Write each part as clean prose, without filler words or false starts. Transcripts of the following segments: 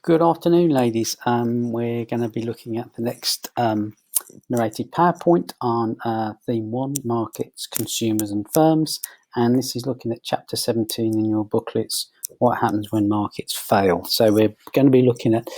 Good afternoon, ladies. We're going to be looking at the next narrated PowerPoint on Theme 1, Markets, Consumers and Firms. And this is looking at Chapter 17 in your booklets, What Happens When Markets Fail. So we're going to be looking at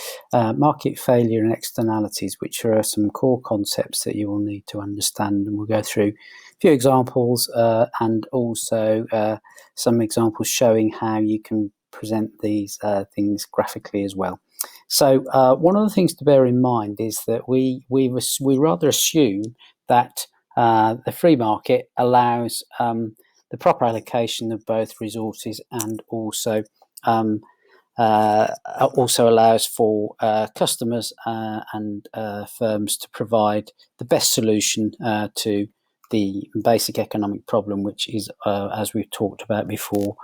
market failure and externalities, which are some core concepts that you will need to understand. And we'll go through a few examples and also some examples showing how you can present these things graphically as well. So one of the things to bear in mind is that we rather assume that the free market allows the proper allocation of both resources and also allows for customers and firms to provide the best solution to the basic economic problem, which is, as we've talked about before,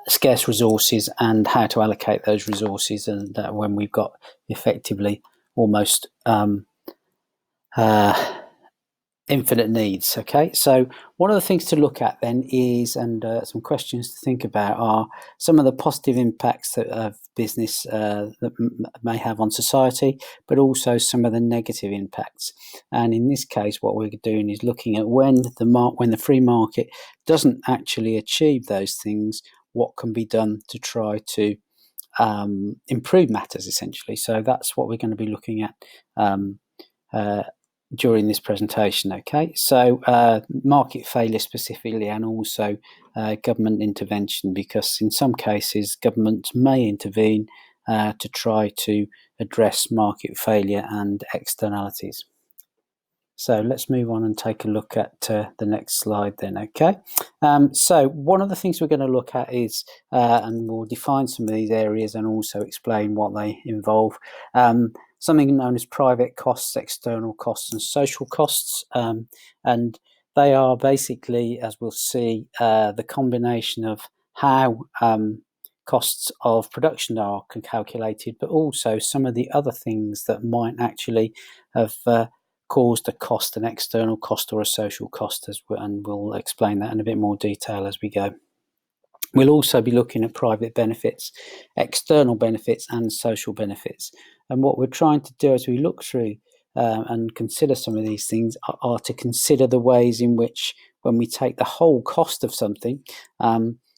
scarce resources and how to allocate those resources, and when we've got effectively almost infinite needs. Okay, so one of the things to look at then is, and some questions to think about are some of the positive impacts that of business that may have on society, but also some of the negative impacts. And in this case, what we're doing is looking at when the free market doesn't actually achieve those things, what can be done to try to improve matters, essentially. So that's what we're going to be looking at during this presentation. Okay, so market failure specifically, and also government intervention, because in some cases governments may intervene to try to address market failure and externalities. So let's move on and take a look at the next slide then, okay? So one of the things we're going to look at is, and we'll define some of these areas and also explain what they involve, something known as private costs, external costs and social costs. And they are basically, as we'll see, the combination of how costs of production are calculated, but also some of the other things that might actually have caused a cost, an external cost or a social cost, and we'll explain that in a bit more detail as we go. We'll also be looking at private benefits, external benefits and social benefits. And what we're trying to do as we look through and consider some of these things are to consider the ways in which, when we take the whole cost of something,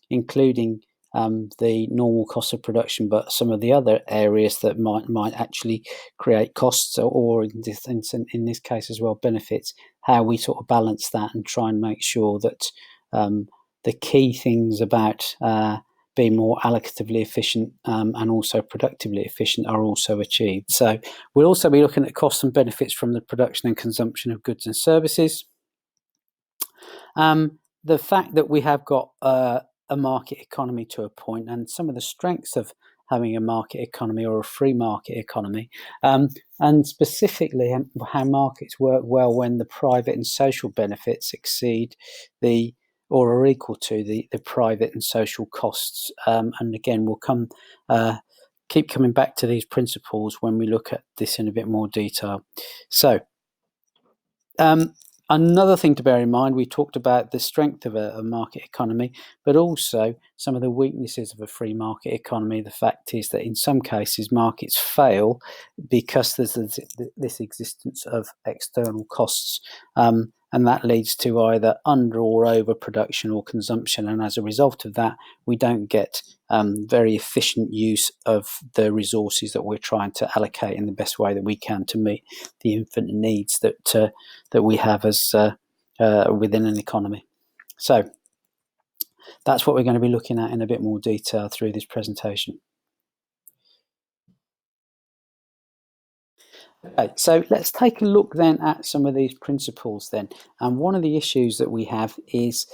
including the normal cost of production, but some of the other areas that might actually create costs, or in this case as well benefits, how we sort of balance that and try and make sure that the key things about being more allocatively efficient and also productively efficient are also achieved. So we'll also be looking at costs and benefits from the production and consumption of goods and services. The fact that we have got a market economy to a point, and some of the strengths of having a market economy or a free market economy, and specifically how markets work well when the private and social benefits exceed or are equal to the private and social costs. And again, we'll keep coming back to these principles when we look at this in a bit more detail. So another thing to bear in mind, we talked about the strength of a market economy, but also some of the weaknesses of a free market economy. The fact is that in some cases markets fail because there's this existence of external costs, and that leads to either under or overproduction or consumption. And as a result of that, we don't get very efficient use of the resources that we're trying to allocate in the best way that we can to meet the infinite needs that we have as within an economy. So that's what we're going to be looking at in a bit more detail through this presentation. Okay, so let's take a look then at some of these principles then. And one of the issues that we have is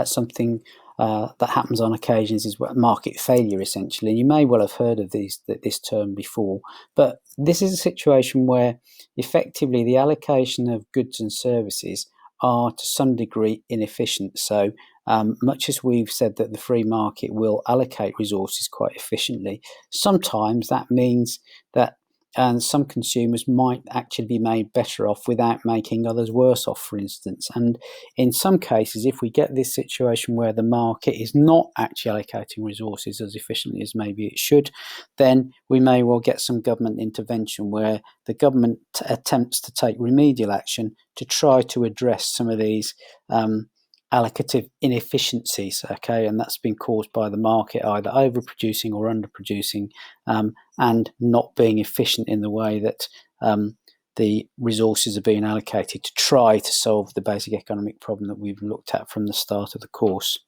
something that happens on occasions is market failure, essentially. And you may well have heard of this term before, but this is a situation where effectively the allocation of goods and services are to some degree inefficient. So much as we've said that the free market will allocate resources quite efficiently, sometimes that means that and some consumers might actually be made better off without making others worse off, for instance. And in some cases, if we get this situation where the market is not actually allocating resources as efficiently as maybe it should, then we may well get some government intervention where the government attempts to take remedial action to try to address some of these allocative inefficiencies, okay, and that's been caused by the market either overproducing or underproducing, and not being efficient in the way that the resources are being allocated to try to solve the basic economic problem that we've looked at from the start of the course.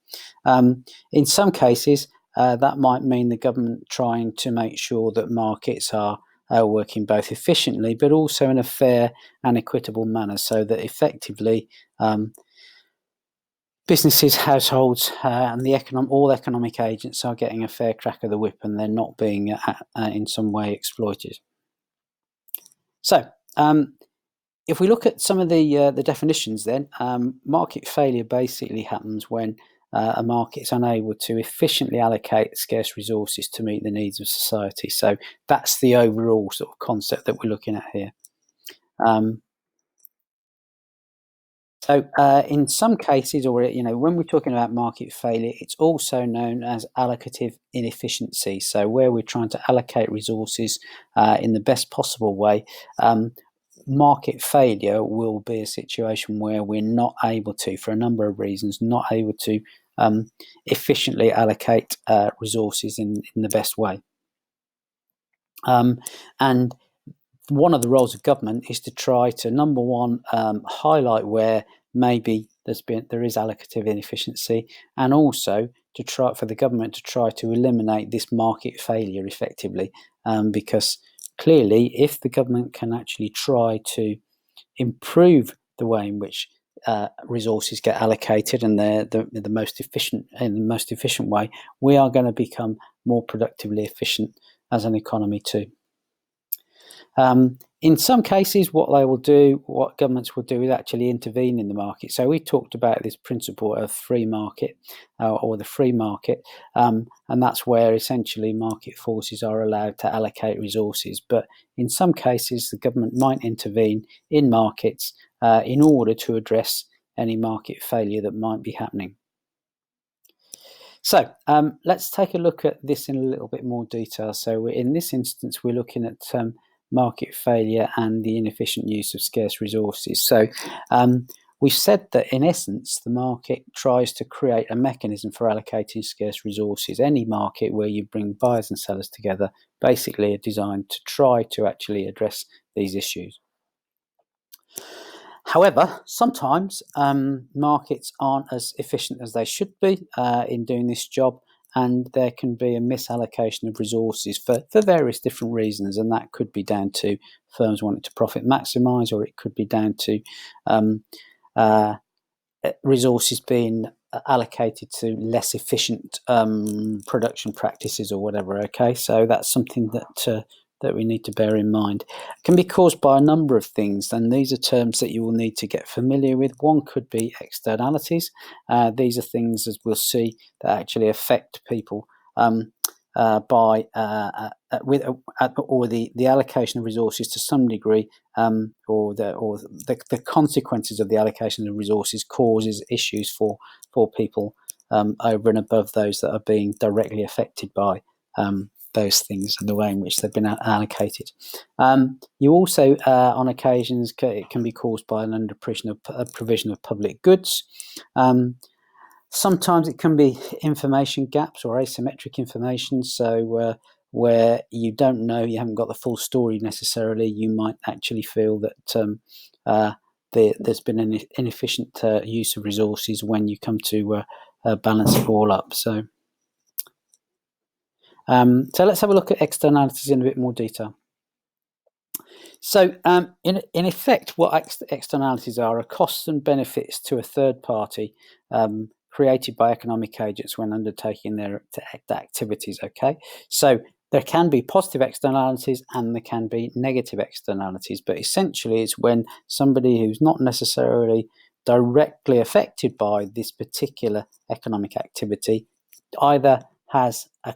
In some cases, that might mean the government trying to make sure that markets are working both efficiently but also in a fair and equitable manner, so that effectively businesses, households, and all economic agents are getting a fair crack of the whip, and they're not being in some way exploited. So, if we look at some of the definitions, then market failure basically happens when a market is unable to efficiently allocate scarce resources to meet the needs of society. So that's the overall sort of concept that we're looking at here. So in some cases, or when we're talking about market failure, it's also known as allocative inefficiency. So where we're trying to allocate resources in the best possible way, market failure will be a situation where we're not able to, for a number of reasons, not able to efficiently allocate resources in the best way. And one of the roles of government is to try to, number one, highlight where maybe there is allocative inefficiency, and also to try for the government to try to eliminate this market failure effectively, because clearly, if the government can actually try to improve the way in which resources get allocated and they're the most efficient way, we are going to become more productively efficient as an economy too. In some cases, what governments will do is actually intervene in the market. So we talked about this principle of free market or the free market, and that's where essentially market forces are allowed to allocate resources. But in some cases, the government might intervene in markets in order to address any market failure that might be happening. So let's take a look at this in a little bit more detail. So in this instance, we're looking at market failure and the inefficient use of scarce resources. So we've said that in essence, the market tries to create a mechanism for allocating scarce resources. Any market where you bring buyers and sellers together basically are designed to try to actually address these issues. However, sometimes markets aren't as efficient as they should be in doing this job, and there can be a misallocation of resources for various different reasons, and that could be down to firms wanting to profit maximise, or it could be down to resources being allocated to less efficient production practices or whatever. Okay, so that's something that we need to bear in mind. It can be caused by a number of things, and these are terms that you will need to get familiar with. One could be externalities. These are things, as we'll see, that actually affect people by the allocation of resources to some degree, or the consequences of the allocation of resources causes issues for people over and above those that are being directly affected by those things and the way in which they've been allocated. You also, on occasions, it can be caused by an provision of public goods. Sometimes it can be information gaps or asymmetric information. So where you don't know, you haven't got the full story necessarily, you might actually feel that there's been an inefficient use of resources when you come to balance it all up. So let's have a look at externalities in a bit more detail. So in effect, what externalities are costs and benefits to a third party created by economic agents when undertaking their activities. Okay, so there can be positive externalities and there can be negative externalities, but essentially it's when somebody who's not necessarily directly affected by this particular economic activity either has a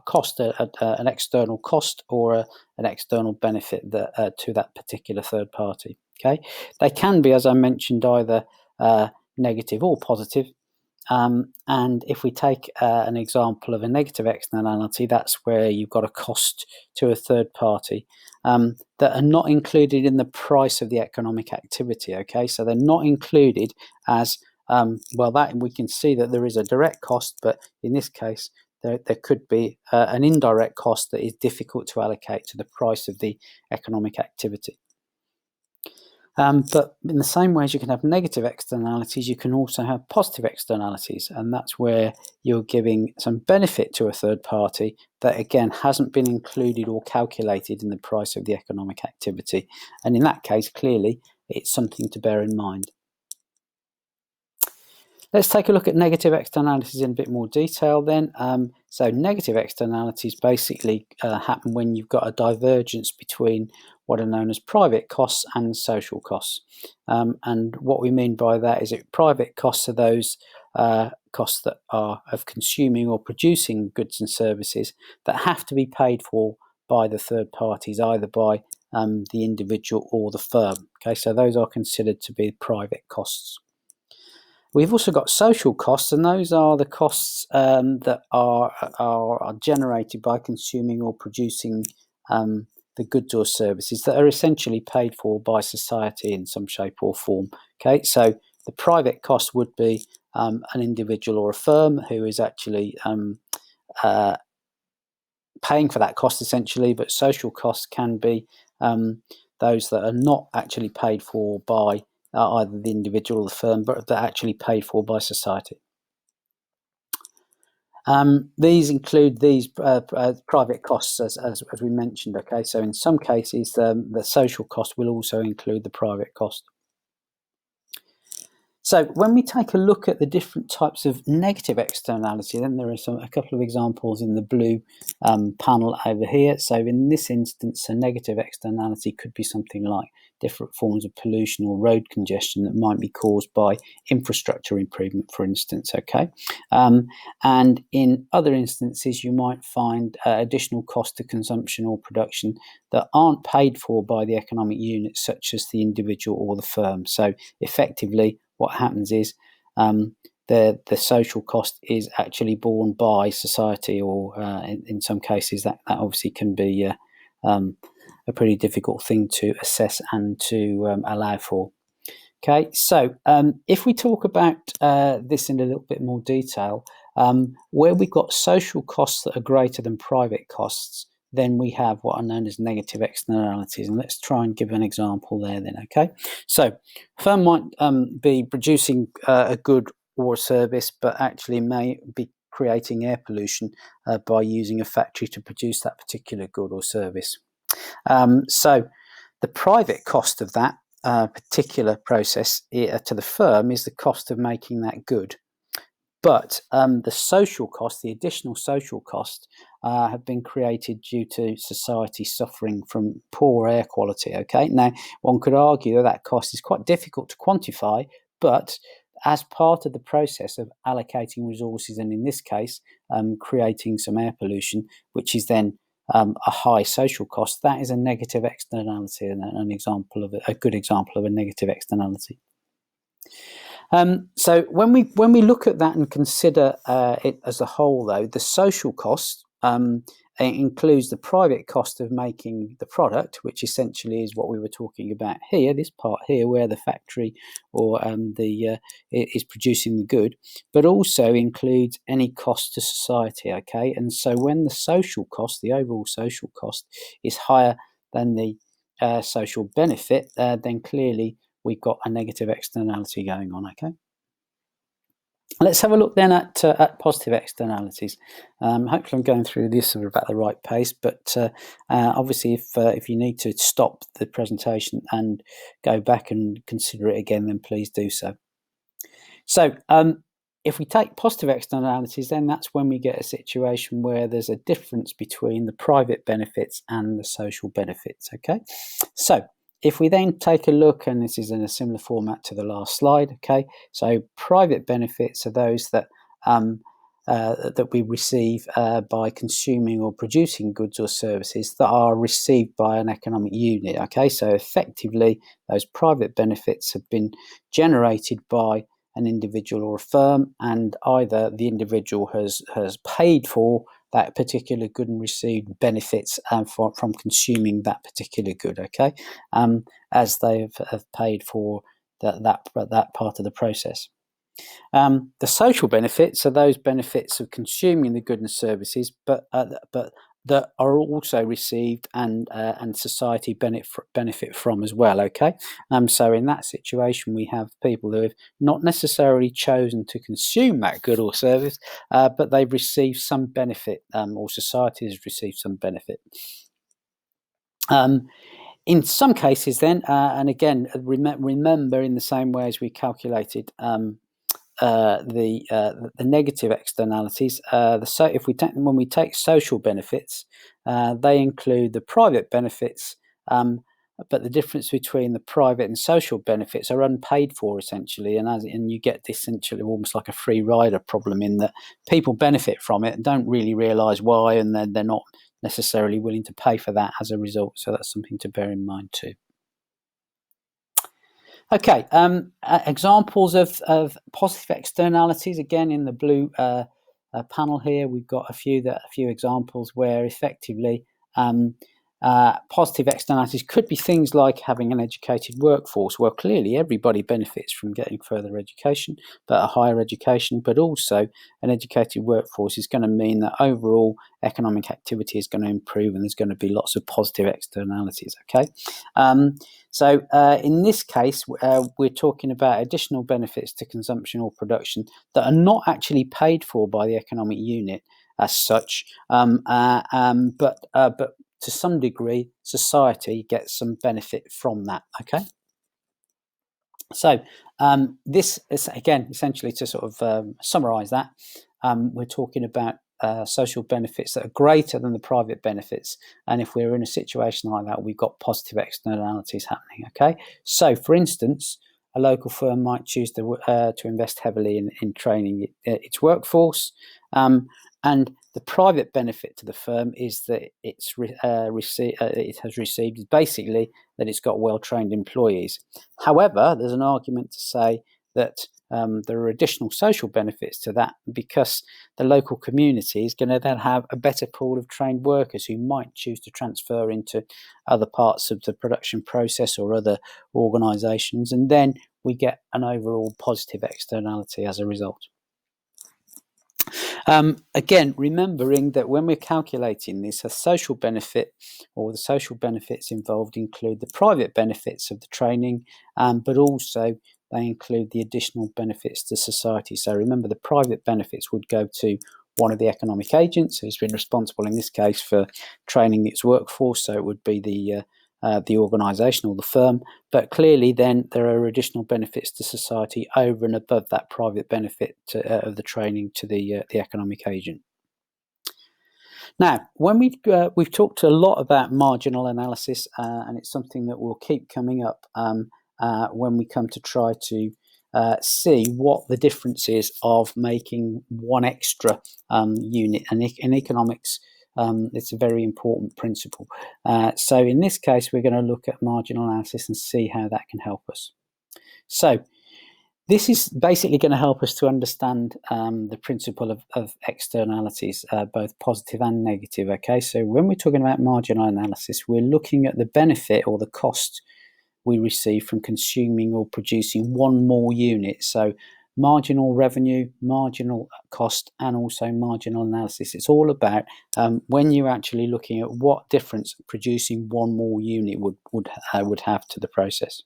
cost, an external cost or an external benefit to that particular third party. Okay, they can be, as I mentioned, either negative or positive. And if we take an example of a negative externality, that's where you've got a cost to a third party that are not included in the price of the economic activity. Okay, so they're not included as well. That we can see that there is a direct cost, but in this case, there could be an indirect cost that is difficult to allocate to the price of the economic activity. But in the same way as you can have negative externalities, you can also have positive externalities, and that's where you're giving some benefit to a third party that, again, hasn't been included or calculated in the price of the economic activity. And in that case, clearly, it's something to bear in mind. Let's take a look at negative externalities in a bit more detail then. So negative externalities basically happen when you've got a divergence between what are known as private costs and social costs. And what we mean by that is that private costs are those costs that are of consuming or producing goods and services that have to be paid for by the third parties, either by the individual or the firm. Okay, so those are considered to be private costs. We've also got social costs, and those are the costs that are generated by consuming or producing the goods or services that are essentially paid for by society in some shape or form. Okay, so the private cost would be an individual or a firm who is actually paying for that cost essentially, but social costs can be those that are not actually paid for by either the individual or the firm, but that are actually paid for by society. These include these private costs, as we mentioned. Okay, so in some cases, the social cost will also include the private cost. So when we take a look at the different types of negative externality, then there are a couple of examples in the blue panel over here. So in this instance, a negative externality could be something like different forms of pollution or road congestion that might be caused by infrastructure improvement, for instance. Okay, and in other instances, you might find additional cost to consumption or production that aren't paid for by the economic unit, such as the individual or the firm. So effectively, what happens is the social cost is actually borne by society, or in some cases that obviously can be a pretty difficult thing to assess and to allow for. Okay, so if we talk about this in a little bit more detail, where we've got social costs that are greater than private costs, then we have what are known as negative externalities. And let's try and give an example there then, okay? So a firm might be producing a good or a service, but actually may be creating air pollution by using a factory to produce that particular good or service. So the private cost of that particular process to the firm is the cost of making that good. But the social cost, the additional social cost, have been created due to society suffering from poor air quality. Okay, now one could argue that cost is quite difficult to quantify, but as part of the process of allocating resources, and in this case, creating some air pollution, which is then a high social cost, that is a negative externality, and an example of a good example of a negative externality. So when we look at that and consider it as a whole, though, the social cost includes the private cost of making the product, which essentially is what we were talking about here, this part here, where the factory or is producing the good, but also includes any cost to society. Okay, and so when the social cost, the overall social cost, is higher than the social benefit, then clearly we've got a negative externality going on. Okay, let's have a look then at positive externalities. Hopefully I'm going through this at about the right pace, but obviously if you need to stop the presentation and go back and consider it again, then please do so. So if we take positive externalities, then that's when we get a situation where there's a difference between the private benefits and the social benefits. Okay, so if we then take a look, and this is in a similar format to the last slide, okay, so private benefits are those that that we receive by consuming or producing goods or services that are received by an economic unit. Okay, so effectively, those private benefits have been generated by an individual or a firm, and either the individual has paid for that particular good and received benefits from consuming that particular good. Okay, as they have paid for that part of the process. The social benefits are those benefits of consuming the goods and services, but that are also received and society benefit from as well. Okay, so in that situation, we have people who have not necessarily chosen to consume that good or service, but they've received some benefit, or society has received some benefit. In some cases, then, and again, remember in the same way as we calculated the negative externalities, when we take social benefits, they include the private benefits, but the difference between the private and social benefits are unpaid for essentially, and you get essentially almost like a free rider problem in that people benefit from it and don't really realise why, and then they're not necessarily willing to pay for that as a result. So that's something to bear in mind too. Okay, examples of positive externalities. Again, in the blue panel here, we've got a few examples where effectively positive externalities could be things like having an educated workforce. Well, clearly everybody benefits from getting further education, but a higher education, but also an educated workforce is going to mean that overall economic activity is going to improve, and there's going to be lots of positive externalities. Okay, so in this case, we're talking about additional benefits to consumption or production that are not actually paid for by the economic unit as such, but to some degree, society gets some benefit from that. Okay, so this is again essentially to sort of summarise that we're talking about social benefits that are greater than the private benefits, and if we're in a situation like that, we've got positive externalities happening. Okay, so for instance, a local firm might choose to invest heavily in training its workforce, and the private benefit to the firm is that it has received is basically that it's got well-trained employees. However, there's an argument to say that there are additional social benefits to that, because the local community is going to then have a better pool of trained workers who might choose to transfer into other parts of the production process or other organisations, and then we get an overall positive externality as a result. Again, remembering that when we're calculating this, a social benefit or the social benefits involved include the private benefits of the training, but also they include the additional benefits to society. So remember, the private benefits would go to one of the economic agents who's been responsible in this case for training its workforce. So it would be the organisation or the firm, but clearly then there are additional benefits to society over and above that private benefit of the training to the economic agent. Now, when we've talked a lot about marginal analysis, and it's something that will keep coming up when we come to try to see what the difference is of making one extra unit, and in economics, it's a very important principle. So in this case, we're going to look at marginal analysis and see how that can help us. So this is basically going to help us to understand the principle of externalities, both positive and negative. Okay, so when we're talking about marginal analysis, we're looking at the benefit or the cost we receive from consuming or producing one more unit. So marginal revenue, marginal cost, and also marginal analysis. It's all about when you're actually looking at what difference producing one more unit would have to the process.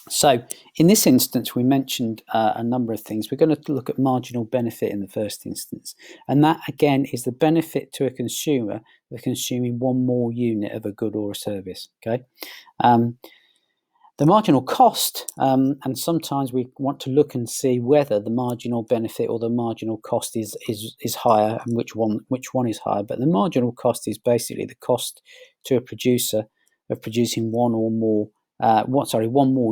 So in this instance, we mentioned a number of things. We're going to look at marginal benefit in the first instance. And that, again, is the benefit to a consumer of consuming one more unit of a good or a service. Okay. The marginal cost, and sometimes we want to look and see whether the marginal benefit or the marginal cost is higher, and which one is higher. But the marginal cost is basically the cost to a producer of producing one more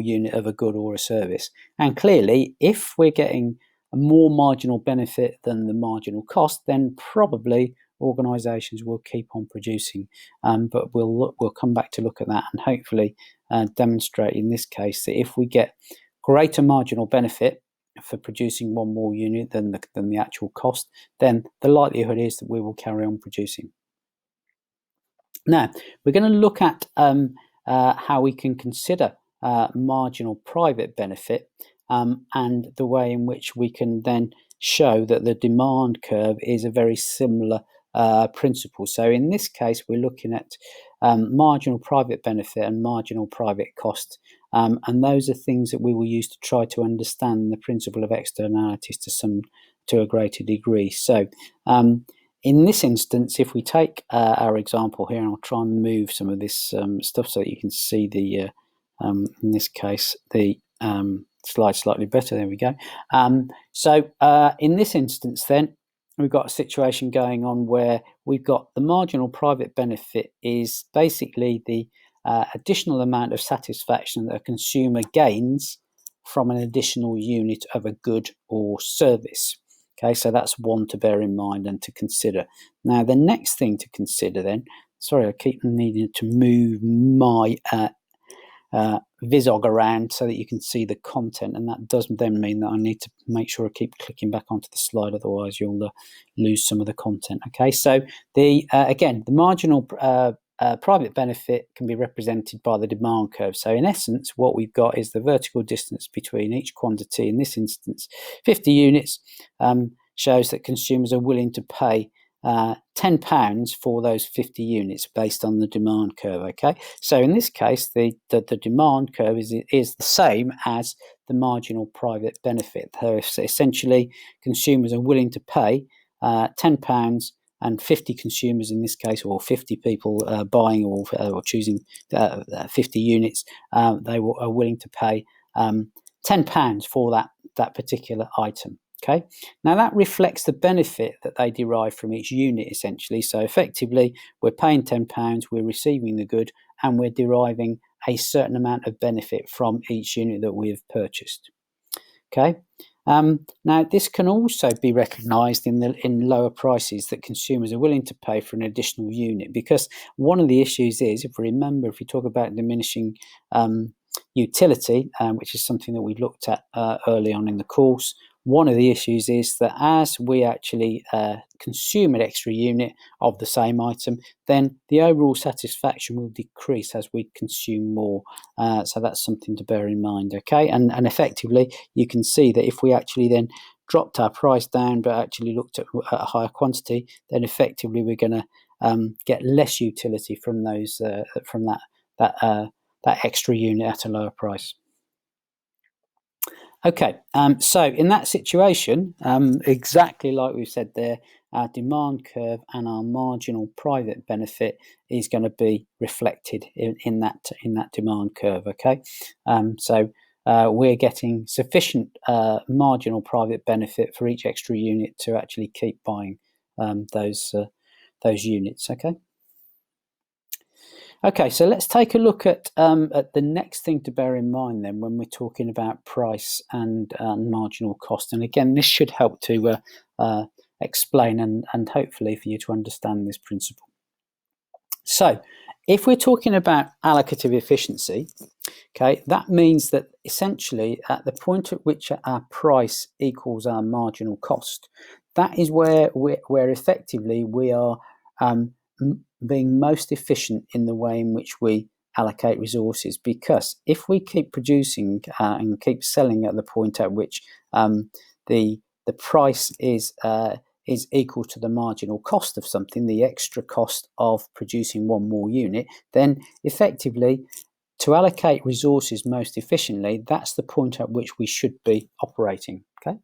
unit of a good or a service. And clearly, if we're getting a more marginal benefit than the marginal cost, then probably organisations will keep on producing. But we'll come back to look at that and hopefully demonstrate in this case that if we get greater marginal benefit for producing one more unit than the actual cost, then the likelihood is that we will carry on producing. Now, we're going to look at how we can consider marginal private benefit and the way in which we can then show that the demand curve is a very similar principle. So in this case, we're looking at marginal private benefit and marginal private cost. And those are things that we will use to try to understand the principle of externalities to a greater degree. So in this instance, if we take our example here, and I'll try and move some of this stuff so that you can see the, in this case, the slide slightly better. There we go. So in this instance then, we've got a situation going on where we've got the marginal private benefit is basically the additional amount of satisfaction that a consumer gains from an additional unit of a good or service. Okay, so that's one to bear in mind and to consider. Now, the next thing to consider then, sorry, I keep needing to move my Visog around so that you can see the content, and that does then mean that I need to make sure I keep clicking back onto the slide, otherwise you'll lose some of the content. Okay, so again, the marginal private benefit can be represented by the demand curve. So in essence, what we've got is the vertical distance between each quantity. In this instance, 50 units shows that consumers are willing to pay £10 for those 50 units based on the demand curve. Okay, so in this case, the demand curve is the same as the marginal private benefit. So essentially, consumers are willing to pay £10, and 50 consumers in this case, or 50 people buying or choosing 50 units, they are willing to pay £10 for that particular item. Okay, now that reflects the benefit that they derive from each unit essentially. So effectively, we're paying £10, we're receiving the good, and we're deriving a certain amount of benefit from each unit that we've purchased. Okay. Now, this can also be recognised in lower prices that consumers are willing to pay for an additional unit, because one of the issues is, if we talk about diminishing utility, which is something that we looked at early on in the course, one of the issues is that as we actually consume an extra unit of the same item, then the overall satisfaction will decrease as we consume more. So that's something to bear in mind, okay? And effectively, you can see that if we actually then dropped our price down but actually looked at a higher quantity, then effectively we're going to get less utility from those from that extra unit at a lower price. Okay, so in that situation, exactly like we've said there, our demand curve and our marginal private benefit is going to be reflected in that demand curve. Okay, so we're getting sufficient marginal private benefit for each extra unit to actually keep buying those units. Okay. Okay, so let's take a look at the next thing to bear in mind then when we're talking about price and marginal cost. And again, this should help to explain and hopefully for you to understand this principle. So if we're talking about allocative efficiency, okay, that means that essentially at the point at which our price equals our marginal cost, that is where effectively we are being most efficient in the way in which we allocate resources. Because if we keep producing and keep selling at the point at which the price is equal to the marginal cost of something, the extra cost of producing one more unit, then effectively to allocate resources most efficiently, that's the point at which we should be operating. Okay.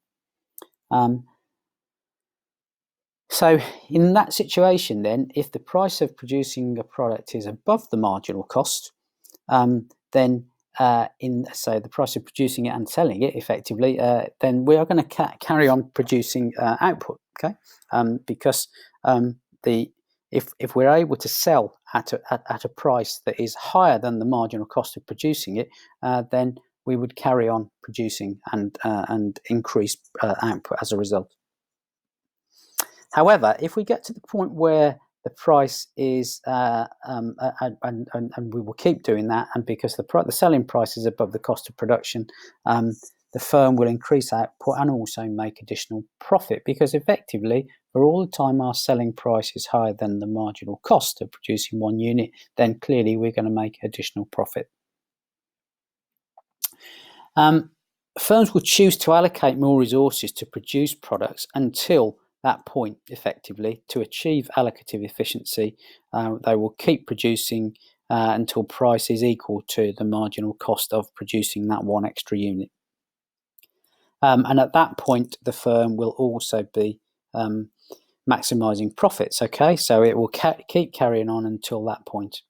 So in that situation then, if the price of producing a product is above the marginal cost, then the price of producing it and selling it effectively, then we are going to carry on producing output, okay? Because if we're able to sell at a price that is higher than the marginal cost of producing it, then we would carry on producing and increase output as a result. However, if we get to the point where the price is, and we will keep doing that, and because the selling price is above the cost of production, the firm will increase output and also make additional profit, because effectively, for all the time our selling price is higher than the marginal cost of producing one unit, then clearly we're going to make additional profit. Firms will choose to allocate more resources to produce products until that point, effectively, to achieve allocative efficiency. They will keep producing until price is equal to the marginal cost of producing that one extra unit. And at that point, the firm will also be maximising profits, okay? So it will keep carrying on until that point.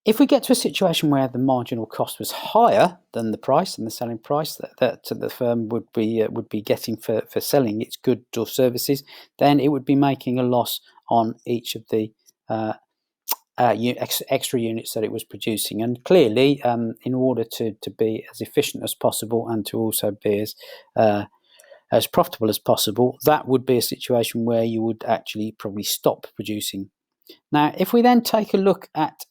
If we get to a situation where the marginal cost was higher than the price and the selling price that the firm would be getting for selling its goods or services, then it would be making a loss on each of the extra units that it was producing. And clearly, in order to be as efficient as possible and to also be as profitable as possible, that would be a situation where you would actually probably stop producing. Now, if we then take a look at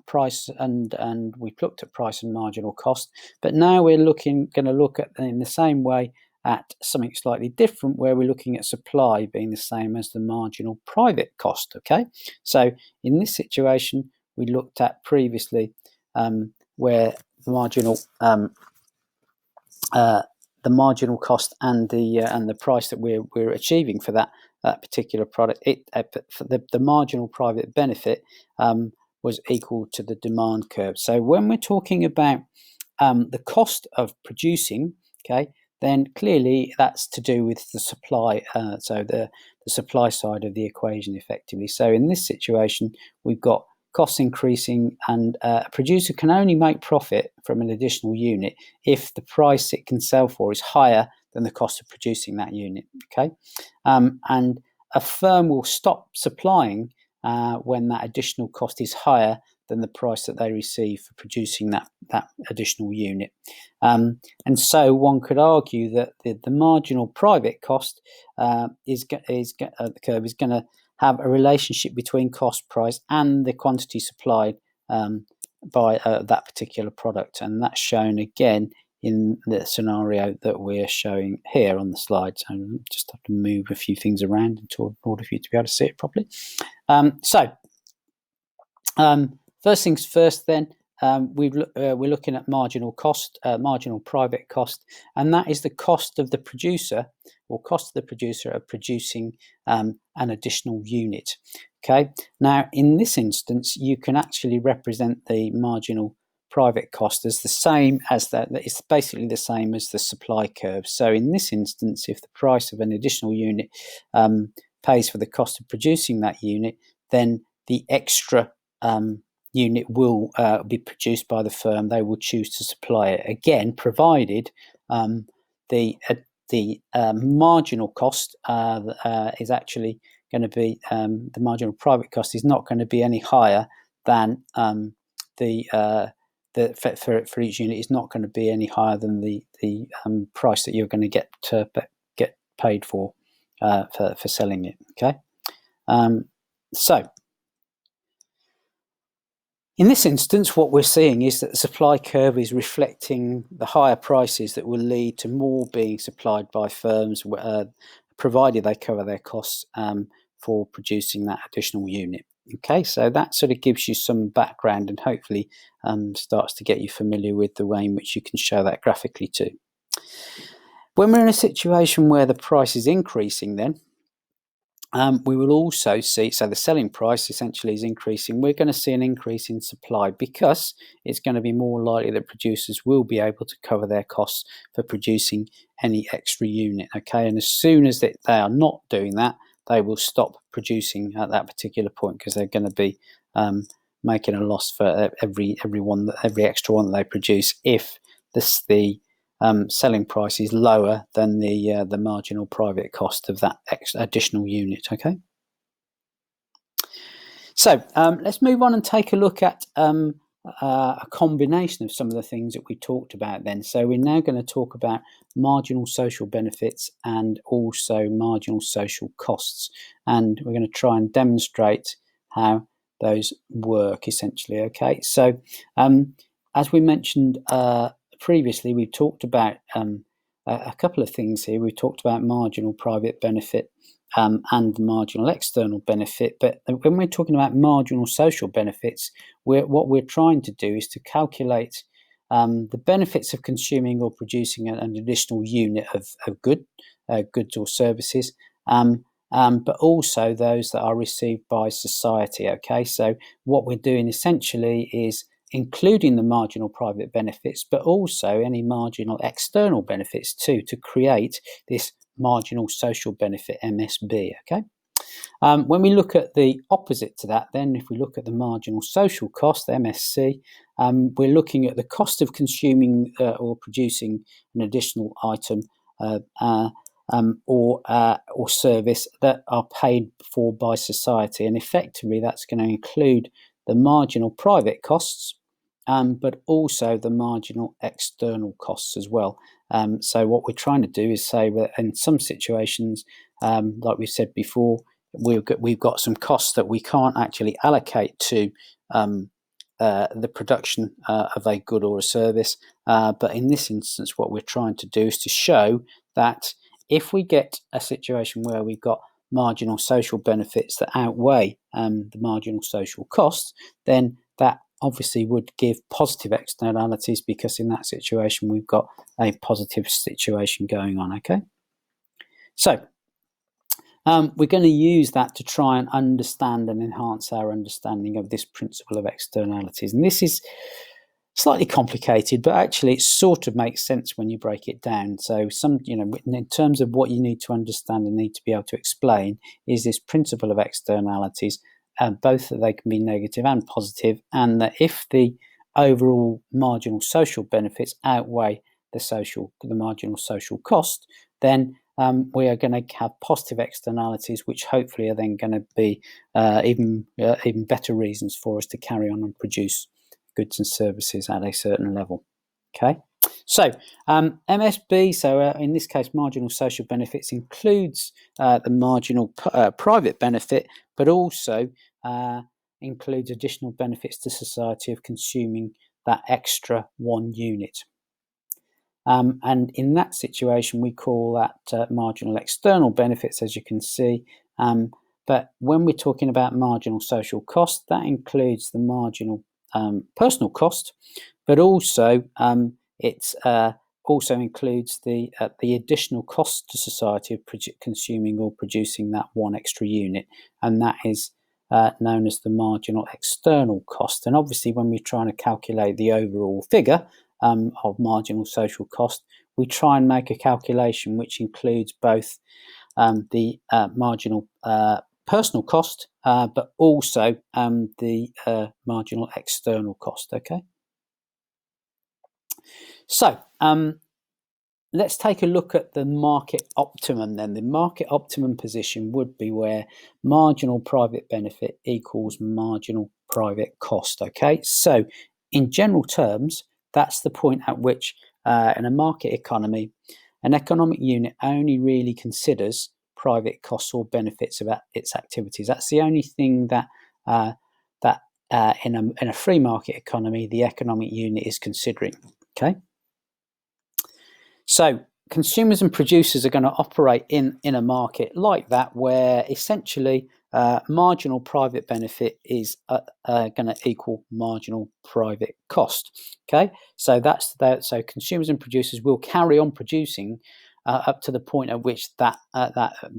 price and we've looked at price and marginal cost, but now we're going to look at in the same way at something slightly different, where we're looking at supply being the same as the marginal private cost. Okay, so in this situation, we looked at previously where the marginal cost and the price that we're achieving for that particular product, the marginal private benefit was equal to the demand curve. So when we're talking about the cost of producing, okay, then clearly that's to do with the supply, so the supply side of the equation, effectively. So in this situation, we've got costs increasing, and a producer can only make profit from an additional unit if the price it can sell for is higher than the cost of producing that unit. Okay, and a firm will stop supplying when that additional cost is higher than the price that they receive for producing that additional unit. And so one could argue that the marginal private cost the curve is going to have a relationship between cost price and the quantity supplied by that particular product, and that's shown again in the scenario that we're showing here on the slide. So I just have to move a few things around in order for you to be able to see it properly. First things first then, we're looking at marginal cost, marginal private cost, and that is the cost of the producer, or cost of the producer of producing an additional unit. Okay, now in this instance, you can actually represent the marginal private cost as the same as that. It's basically the same as the supply curve. So in this instance, if the price of an additional unit pays for the cost of producing that unit, then the extra unit will be produced by the firm. They will choose to supply it, again provided the marginal cost is actually going to be the marginal private cost is not going to be any higher than for each unit is not going to be any higher than the price that you're going to get paid for selling it. Okay, so in this instance, what we're seeing is that the supply curve is reflecting the higher prices that will lead to more being supplied by firms, provided they cover their costs for producing that additional unit. Okay, so that sort of gives you some background and hopefully starts to get you familiar with the way in which you can show that graphically too. When we're in a situation where the price is increasing, then we will also see, so the selling price essentially is increasing. We're going to see an increase in supply because it's going to be more likely that producers will be able to cover their costs for producing any extra unit. Okay, and as soon as they are not doing that, they will stop producing at that particular point, because they're going to be making a loss for every extra one that they produce if the selling price is lower than the marginal private cost of that additional unit. Okay, so let's move on and take a look at a combination of some of the things that we talked about then. So we're now going to talk about marginal social benefits and also marginal social costs. And we're going to try and demonstrate how those work essentially. Okay, so as we mentioned previously, we've talked about a couple of things here. We've talked about marginal private benefit and marginal external benefit. But when we're talking about marginal social benefits, what we're trying to do is to calculate the benefits of consuming or producing an additional unit of goods or services, but also those that are received by society. Okay, so what we're doing essentially is including the marginal private benefits, but also any marginal external benefits too, to create this marginal social benefit, MSB. Okay. When we look at the opposite to that, then if we look at the marginal social cost, MSC, we're looking at the cost of consuming or producing an additional item or service that are paid for by society, and effectively that's going to include the marginal private costs, but also the marginal external costs as well. So what we're trying to do is say that in some situations, like we said before, we've got some costs that we can't actually allocate to the production of a good or a service. But in this instance, what we're trying to do is to show that if we get a situation where we've got marginal social benefits that outweigh the marginal social costs, then that obviously would give positive externalities, because in that situation we've got a positive situation going on. Okay, so we're going to use that to try and understand and enhance our understanding of this principle of externalities. And this is slightly complicated, but actually it sort of makes sense when you break it down. So in terms of what you need to understand and need to be able to explain is this principle of externalities, both that they can be negative and positive, and that if the overall marginal social benefits outweigh the marginal social cost, then we are going to have positive externalities, which hopefully are then going to be even better reasons for us to carry on and produce goods and services at a certain level. Okay, so MSB, so in this case, marginal social benefits includes the marginal private benefit, but also includes additional benefits to society of consuming that extra one unit. And in that situation, we call that marginal external benefits, as you can see. But when we're talking about marginal social cost, that includes the marginal personal cost, but also it also includes the additional cost to society of consuming or producing that one extra unit, and that is known as the marginal external cost. And obviously, when we're trying to calculate the overall figure of marginal social cost, we try and make a calculation which includes both the marginal personal cost, but also the marginal external cost. Okay, so let's take a look at the market optimum then. The market optimum position would be where marginal private benefit equals marginal private cost. Okay, so in general terms, that's the point at which in a market economy, an economic unit only really considers private costs or benefits of its activities. That's the only thing that in a free market economy the economic unit is considering. Okay, so consumers and producers are going to operate in a market like that, where essentially marginal private benefit is going to equal marginal private cost. Okay, so that's that. So consumers and producers will carry on producing up to the point at which that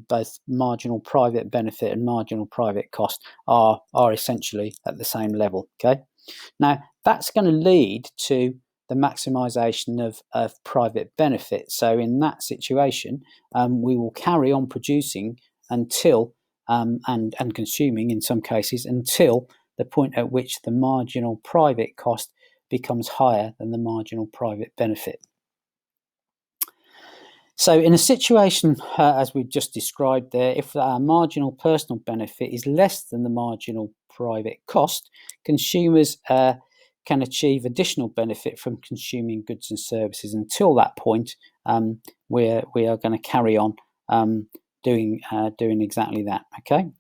both marginal private benefit and marginal private cost are essentially at the same level. Okay, now that's going to lead to the maximisation of private benefit. So in that situation, we will carry on producing until and consuming in some cases until the point at which the marginal private cost becomes higher than the marginal private benefit. So in a situation, as we've just described there, if our marginal personal benefit is less than the marginal private cost, consumers can achieve additional benefit from consuming goods and services. Until that point, we are going to carry on doing exactly that. Okay.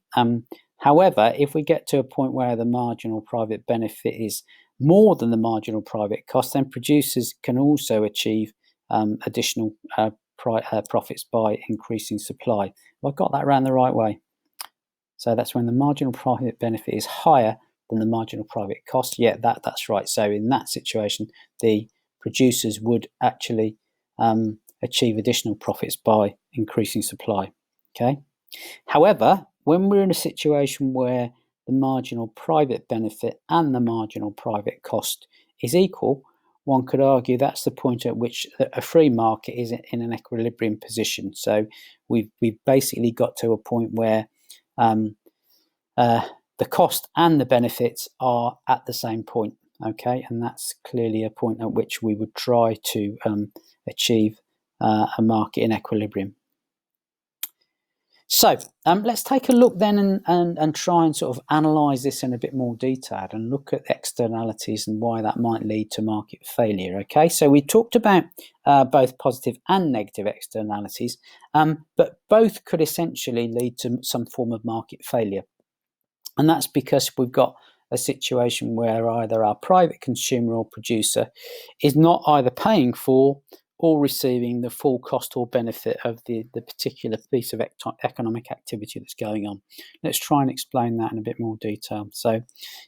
However, if we get to a point where the marginal private benefit is more than the marginal private cost, then producers can also achieve additional profits by increasing supply. Have I got that around the right way? So that's when the marginal private benefit is higher than the marginal private cost. Yeah, that's right. So in that situation, the producers would actually achieve additional profits by increasing supply. Okay. However, when we're in a situation where the marginal private benefit and the marginal private cost is equal, one could argue that's the point at which a free market is in an equilibrium position. So we've basically got to a point where the cost and the benefits are at the same point. Okay, and that's clearly a point at which we would try to achieve a market in equilibrium. So let's take a look then and try and sort of analyse this in a bit more detail and look at externalities and why that might lead to market failure. Okay, so we talked about both positive and negative externalities, but both could essentially lead to some form of market failure. And that's because we've got a situation where either our private consumer or producer is not either paying for or receiving the full cost or benefit of the particular piece of economic activity that's going on. Let's try and explain that in a bit more detail. So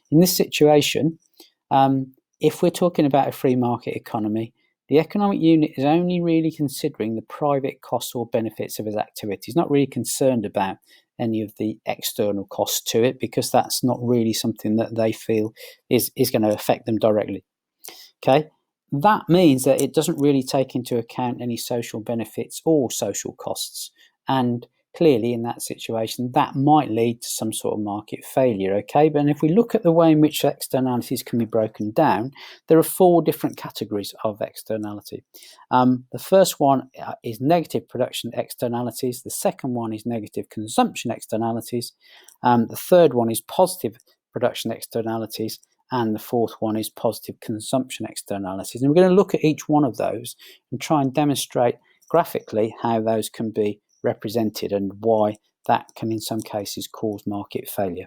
in this situation, if we're talking about a free market economy, the economic unit is only really considering the private costs or benefits of its activity. It's not really concerned about any of the external costs to it, because that's not really something that they feel is going to affect them directly. Okay, that means that it doesn't really take into account any social benefits or social costs, and clearly in that situation that might lead to some sort of market failure. Okay, but if we look at the way in which externalities can be broken down, there are 4 different categories of externality. The first one is negative production externalities, the second one is negative consumption externalities, the third one is positive production externalities, and the fourth one is positive consumption externalities. And we're going to look at each one of those and try and demonstrate graphically how those can be represented and why that can in some cases cause market failure.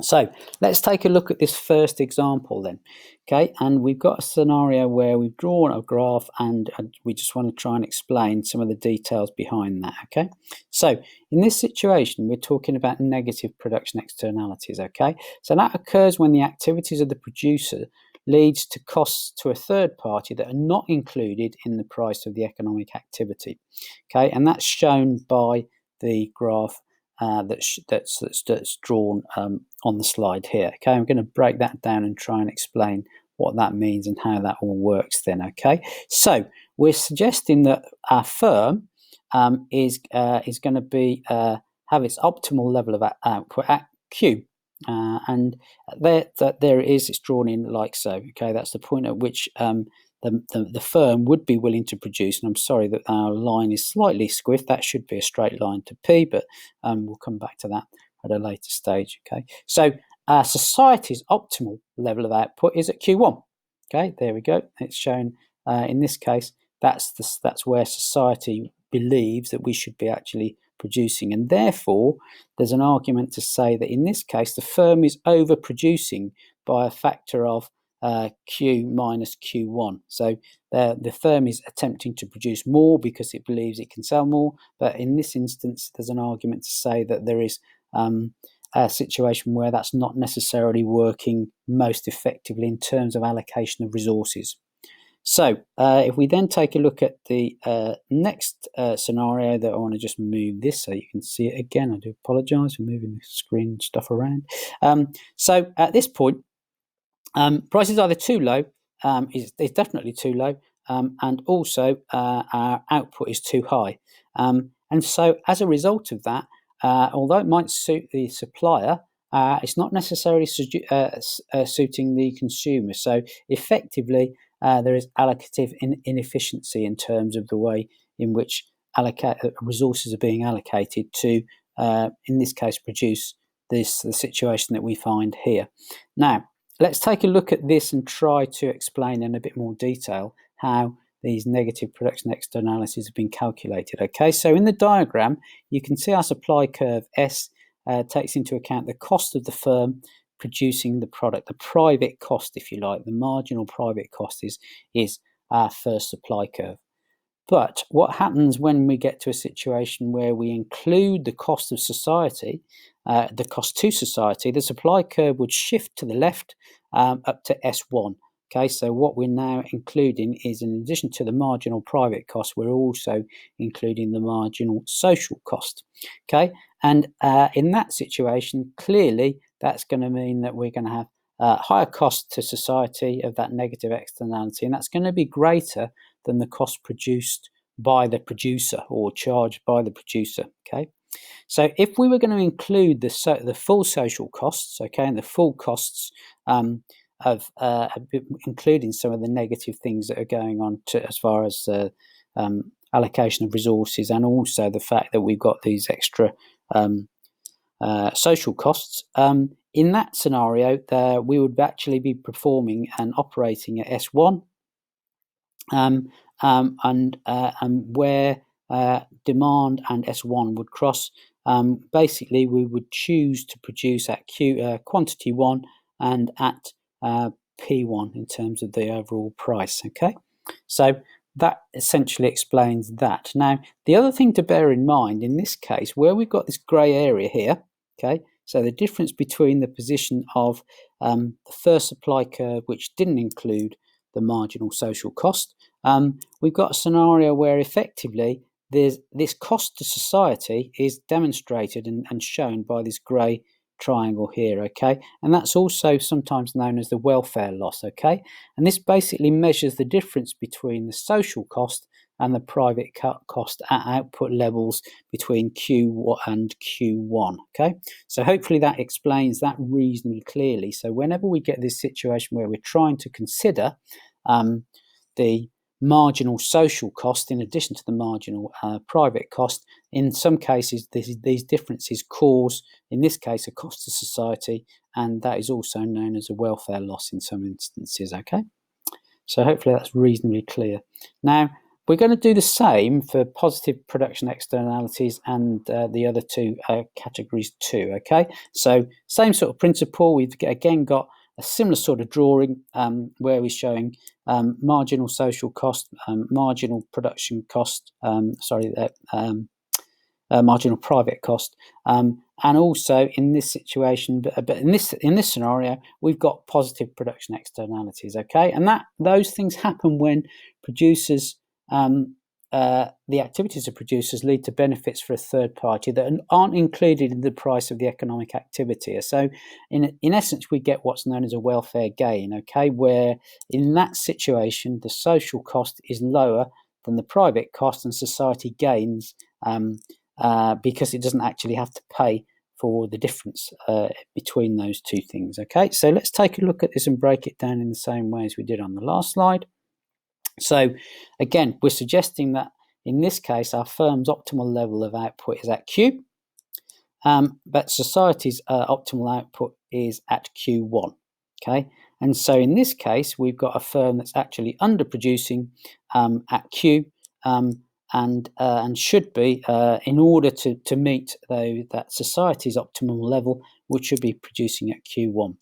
So let's take a look at this first example then. Okay, and we've got a scenario where we've drawn a graph and we just want to try and explain some of the details behind that. Okay, so in this situation we're talking about negative production externalities. Okay, so that occurs when the activities of the producer leads to costs to a third party that are not included in the price of the economic activity. Okay, and that's shown by the graph that's drawn on the slide here. Okay, I'm going to break that down and try and explain what that means and how that all works then. Okay, so we're suggesting that our firm is going to be have its optimal level of output at Q. And there it is, it's drawn in like so. Okay, that's the point at which the firm would be willing to produce, and I'm sorry that our line is slightly squiffed. That should be a straight line to P, but we'll come back to that at a later stage. Okay, so society's optimal level of output is at Q1. Okay, there we go. It's shown in this case. That's where society believes that we should be actually producing, and therefore there's an argument to say that in this case the firm is overproducing by a factor of Q minus Q1. So the firm is attempting to produce more because it believes it can sell more, but in this instance there's an argument to say that there is a situation where that's not necessarily working most effectively in terms of allocation of resources. So if we then take a look at the next scenario, that I want to just move this so you can see it again. I do apologise for moving the screen stuff around. So at this point, price is either too low, it's definitely too low, and also our output is too high. And so as a result of that, although it might suit the supplier, it's not necessarily suiting the consumer. So effectively, there is allocative inefficiency in terms of the way in which resources are being allocated to, in this case, produce the situation that we find here. Now, let's take a look at this and try to explain in a bit more detail how these negative production externalities have been calculated. Okay, so in the diagram, you can see our supply curve S takes into account the cost of the firm producing the product, the private cost, if you like, the marginal private cost is our first supply curve. But what happens when we get to a situation where we include the cost of society, the cost to society, the supply curve would shift to the left up to S1. Okay, so what we're now including is, in addition to the marginal private cost, we're also including the marginal social cost. Okay, and in that situation, clearly that's going to mean that we're going to have higher cost to society of that negative externality, and that's going to be greater than the cost produced by the producer or charged by the producer. Okay, so if we were going to include the full social costs, okay, and the full costs of including some of the negative things that are going on as far as allocation of resources, and also the fact that we've got these extra social costs. In that scenario, we would actually be performing and operating at S1. And where demand and S1 would cross, basically we would choose to produce at quantity 1 and at P1 in terms of the overall price. Okay, so that essentially explains that. Now, the other thing to bear in mind in this case, where we've got this grey area here, okay, so the difference between the position of the first supply curve, which didn't include the marginal social cost, we've got a scenario where effectively this cost to society is demonstrated and shown by this grey triangle here, okay, and that's also sometimes known as the welfare loss, okay, and this basically measures the difference between the social cost and the private cost at output levels between Q and Q1. Okay, so hopefully that explains that reasonably clearly. So whenever we get this situation where we're trying to consider the marginal social cost in addition to the marginal private cost, in some cases these differences cause, in this case, a cost to society, and that is also known as a welfare loss in some instances. Okay, so hopefully that's reasonably clear. Now, we're going to do the same for positive production externalities and the other two categories too, okay? So same sort of principle. We've again got a similar sort of drawing where we're showing marginal social cost, marginal production cost, marginal private cost, and also in this situation, but in this scenario, we've got positive production externalities. Okay, and those things happen when producers, the activities of producers lead to benefits for a third party that aren't included in the price of the economic activity. So, in essence, we get what's known as a welfare gain. Okay, where in that situation, the social cost is lower than the private cost, and society gains. Because it doesn't actually have to pay for the difference between those two things. Okay, so let's take a look at this and break it down in the same way as we did on the last slide. So again, we're suggesting that in this case, our firm's optimal level of output is at Q, but society's optimal output is at Q1. Okay, and so in this case, we've got a firm that's actually underproducing at Q. And should be in order to meet that society's optimal level, which should be producing at Q1.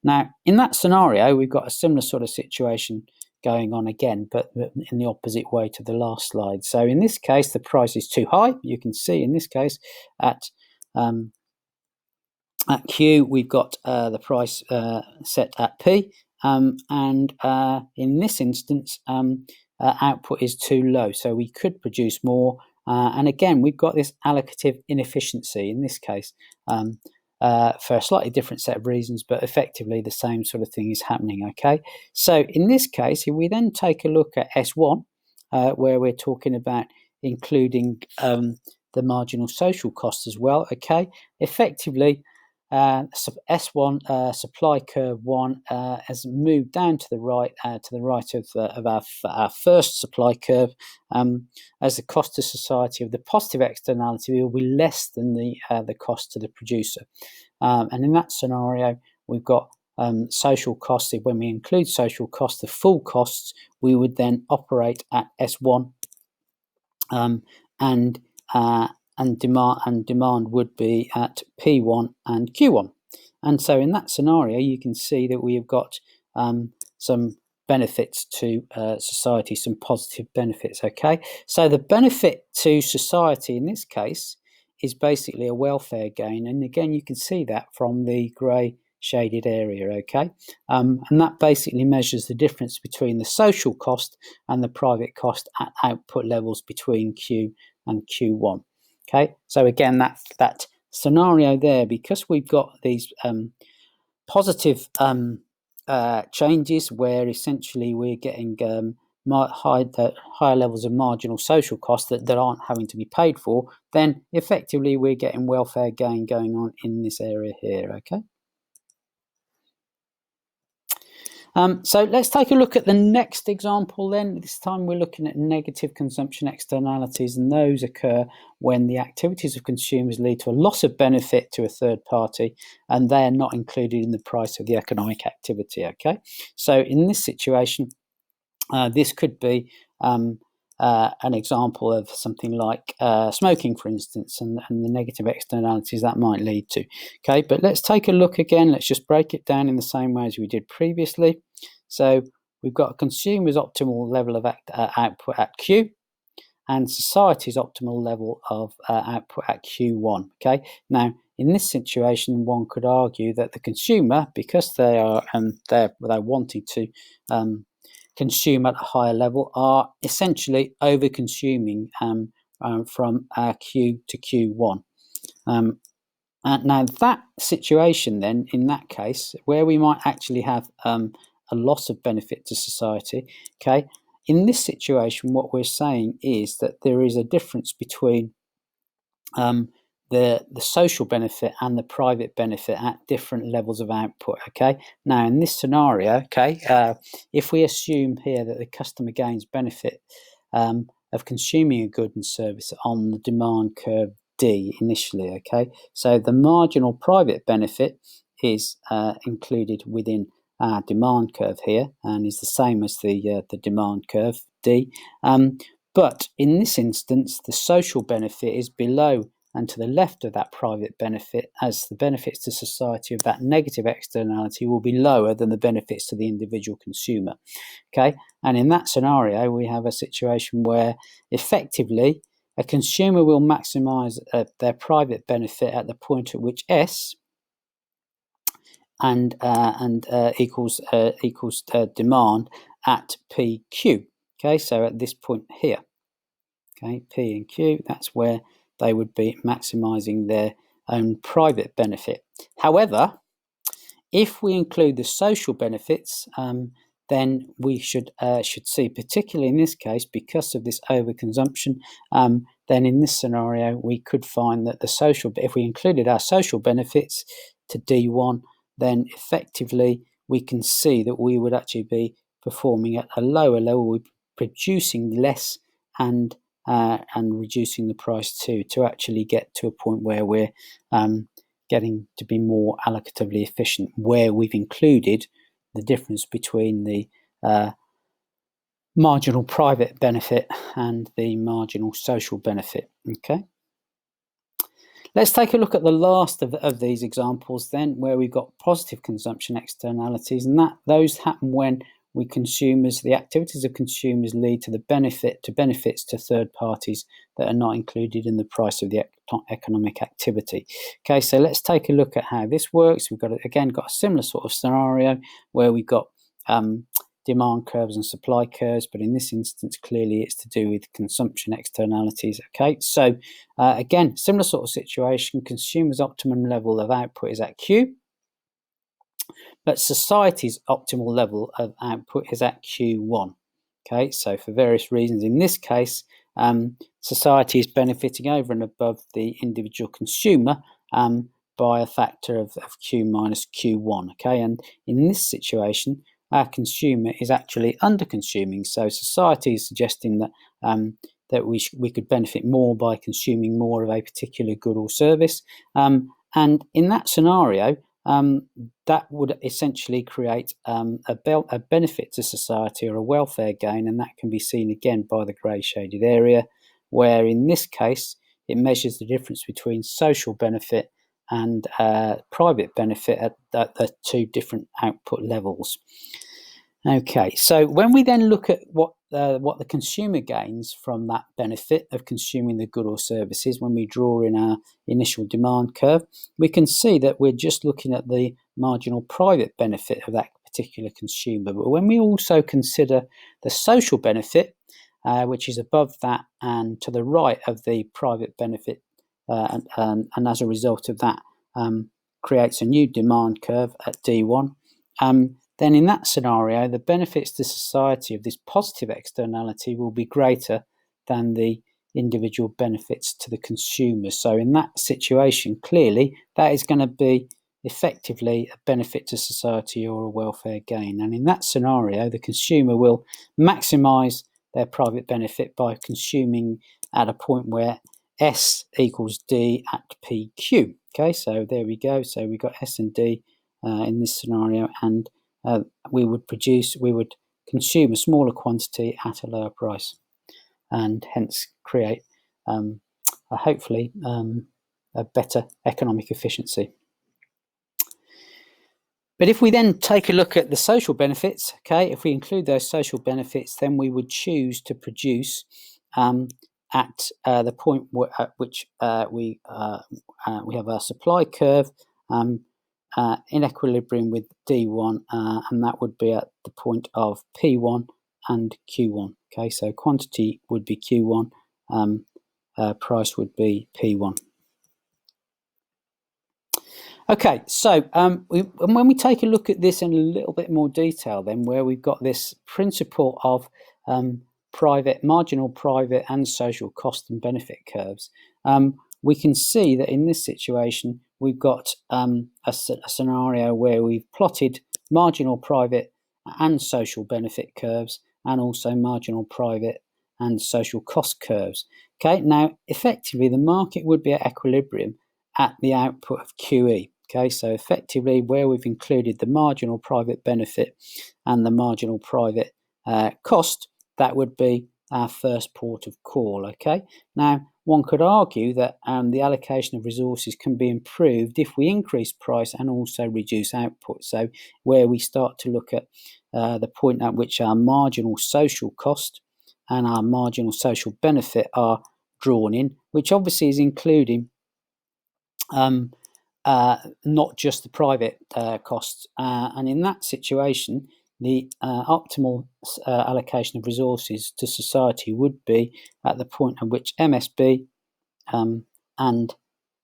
Now, in that scenario, we've got a similar sort of situation going on again, but in the opposite way to the last slide. So in this case, the price is too high. You can see in this case at Q, we've got the price set at P, and in this instance, output is too low, so we could produce more. And again, we've got this allocative inefficiency in this case for a slightly different set of reasons, but effectively the same sort of thing is happening. Okay, so in this case, if we then take a look at S1, where we're talking about including the marginal social cost as well. Okay, effectively. S1 supply curve 1 has moved down to the right of our first supply curve, as the cost to society of the positive externality will be less than the cost to the producer. And in that scenario, we've got social costs, when we include social costs, the full costs, we would then operate at S1, and demand would be at P1 and Q1. And so in that scenario, you can see that we have got some benefits to society, some positive benefits. Okay, so the benefit to society in this case is basically a welfare gain, and again you can see that from the grey shaded area. Okay, and that basically measures the difference between the social cost and the private cost at output levels between Q and Q1. Okay, so again that scenario there, because we've got these positive changes where essentially we're getting higher levels of marginal social costs that aren't having to be paid for, then effectively we're getting welfare gain going on in this area here. Okay. So let's take a look at the next example then. This time we're looking at negative consumption externalities, and those occur when the activities of consumers lead to a loss of benefit to a third party and they are not included in the price of the economic activity. Okay, so in this situation, this could be an example of something like smoking, for instance, and the negative externalities that might lead to. Okay, but let's take a look again. Let's just break it down in the same way as we did previously. So we've got a consumer's optimal level of output at Q and society's optimal level of output at Q1. Okay, now in this situation, one could argue that the consumer, because they are they're wanting to consume at a higher level, are essentially over consuming from Q to Q1. Now that situation then, in that case, where we might actually have a loss of benefit to society, okay, in this situation what we're saying is that there is a difference between the social benefit and the private benefit at different levels of output. Okay, now in this scenario, okay, if we assume here that the customer gains benefit of consuming a good and service on the demand curve D initially, okay, so the marginal private benefit is included within our demand curve here and is the same as the demand curve D, but in this instance the social benefit is below and to the left of that private benefit, as the benefits to society of that negative externality will be lower than the benefits to the individual consumer. Okay, and in that scenario we have a situation where effectively a consumer will maximize their private benefit at the point at which S and equals demand at PQ. Okay, so at this point here, okay, P and Q, that's where they would be maximizing their own private benefit. However, if we include the social benefits, then we should see, particularly in this case, because of this overconsumption, then in this scenario we could find that if we included our social benefits to D1, then effectively we can see that we would actually be performing at a lower level, we're producing less and reducing the price to actually get to a point where we're getting to be more allocatively efficient, where we've included the difference between the marginal private benefit and the marginal social benefit. Okay, let's take a look at the last of these examples then, where we've got positive consumption externalities, and those happen when the activities of consumers lead to benefits to third parties that are not included in the price of the economic activity. Okay, so let's take a look at how this works. We've got a similar sort of scenario where we've got demand curves and supply curves, but in this instance clearly it's to do with consumption externalities. Okay, so again, similar sort of situation. Consumers' optimum level of output is at Q, but society's optimal level of output is at Q1. Okay, so for various reasons, in this case, society is benefiting over and above the individual consumer by a factor of Q minus Q1. Okay, and in this situation, our consumer is actually under-consuming. So society is suggesting that we could benefit more by consuming more of a particular good or service. And in that scenario, that would essentially create a benefit to society or a welfare gain, and that can be seen again by the grey shaded area, where in this case it measures the difference between social benefit and private benefit at the two different output levels. Okay, so when we then look at what the consumer gains from that benefit of consuming the good or services, when we draw in our initial demand curve, we can see that we're just looking at the marginal private benefit of that particular consumer. But when we also consider the social benefit, which is above that and to the right of the private benefit, and as a result of that, creates a new demand curve at D1. Then in that scenario, the benefits to society of this positive externality will be greater than the individual benefits to the consumer. So in that situation, clearly, that is going to be effectively a benefit to society or a welfare gain. And in that scenario, the consumer will maximise their private benefit by consuming at a point where S equals D at PQ. Okay, so there we go. So we've got S and D in this scenario, and we would consume a smaller quantity at a lower price, and hence create hopefully a better economic efficiency. But if we then take a look at the social benefits, okay, if we include those social benefits, then we would choose to produce at the point at which we have our supply curve in equilibrium with D1, and that would be at the point of P1 and Q1. Okay, so quantity would be Q1, price would be P1. Okay, so when we take a look at this in a little bit more detail, then where we've got this principle of marginal private and social cost and benefit curves, we can see that in this situation we've got a scenario where we've plotted marginal private and social benefit curves, and also marginal private and social cost curves. Okay, now effectively the market would be at equilibrium at the output of QE. Okay, so effectively where we've included the marginal private benefit and the marginal private cost, that would be our first port of call. Okay, now one could argue that the allocation of resources can be improved if we increase price and also reduce output. So where we start to look at the point at which our marginal social cost and our marginal social benefit are drawn in, which obviously is including not just the private costs. And in that situation, the optimal allocation of resources to society would be at the point at which MSB and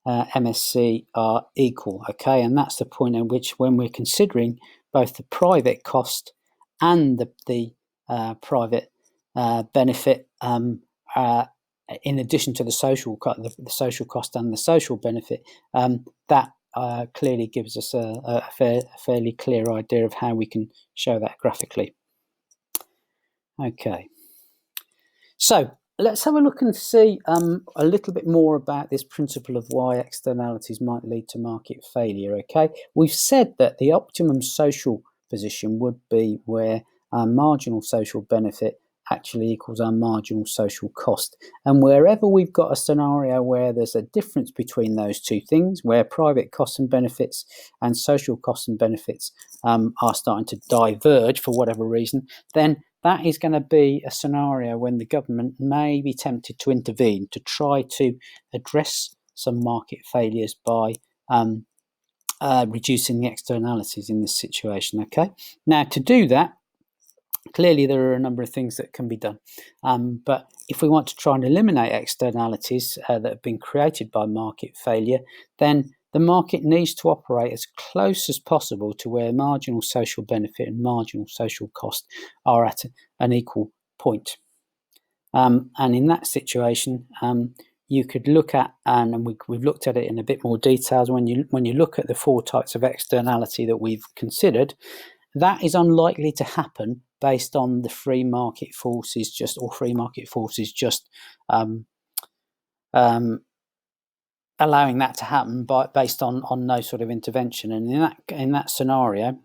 MSC are equal. Okay, and that's the point at which, when we're considering both the private cost and the private benefit, in addition to the social cost and the social benefit, that clearly gives us a fairly clear idea of how we can show that graphically. Okay, so let's have a look and see a little bit more about this principle of why externalities might lead to market failure. Okay, we've said that the optimum social position would be where our marginal social benefit actually equals our marginal social cost. And wherever we've got a scenario where there's a difference between those two things, where private costs and benefits and social costs and benefits are starting to diverge for whatever reason, then that is going to be a scenario when the government may be tempted to intervene to try to address some market failures by reducing the externalities in this situation. Okay, now to do that, clearly there are a number of things that can be done, but if we want to try and eliminate externalities that have been created by market failure, then the market needs to operate as close as possible to where marginal social benefit and marginal social cost are at an equal point. And in that situation, you could look at, and we've looked at it in a bit more detail, when you look at the four types of externality that we've considered, that is unlikely to happen based on the free market forces just allowing that to happen based on no sort of intervention. And in that scenario,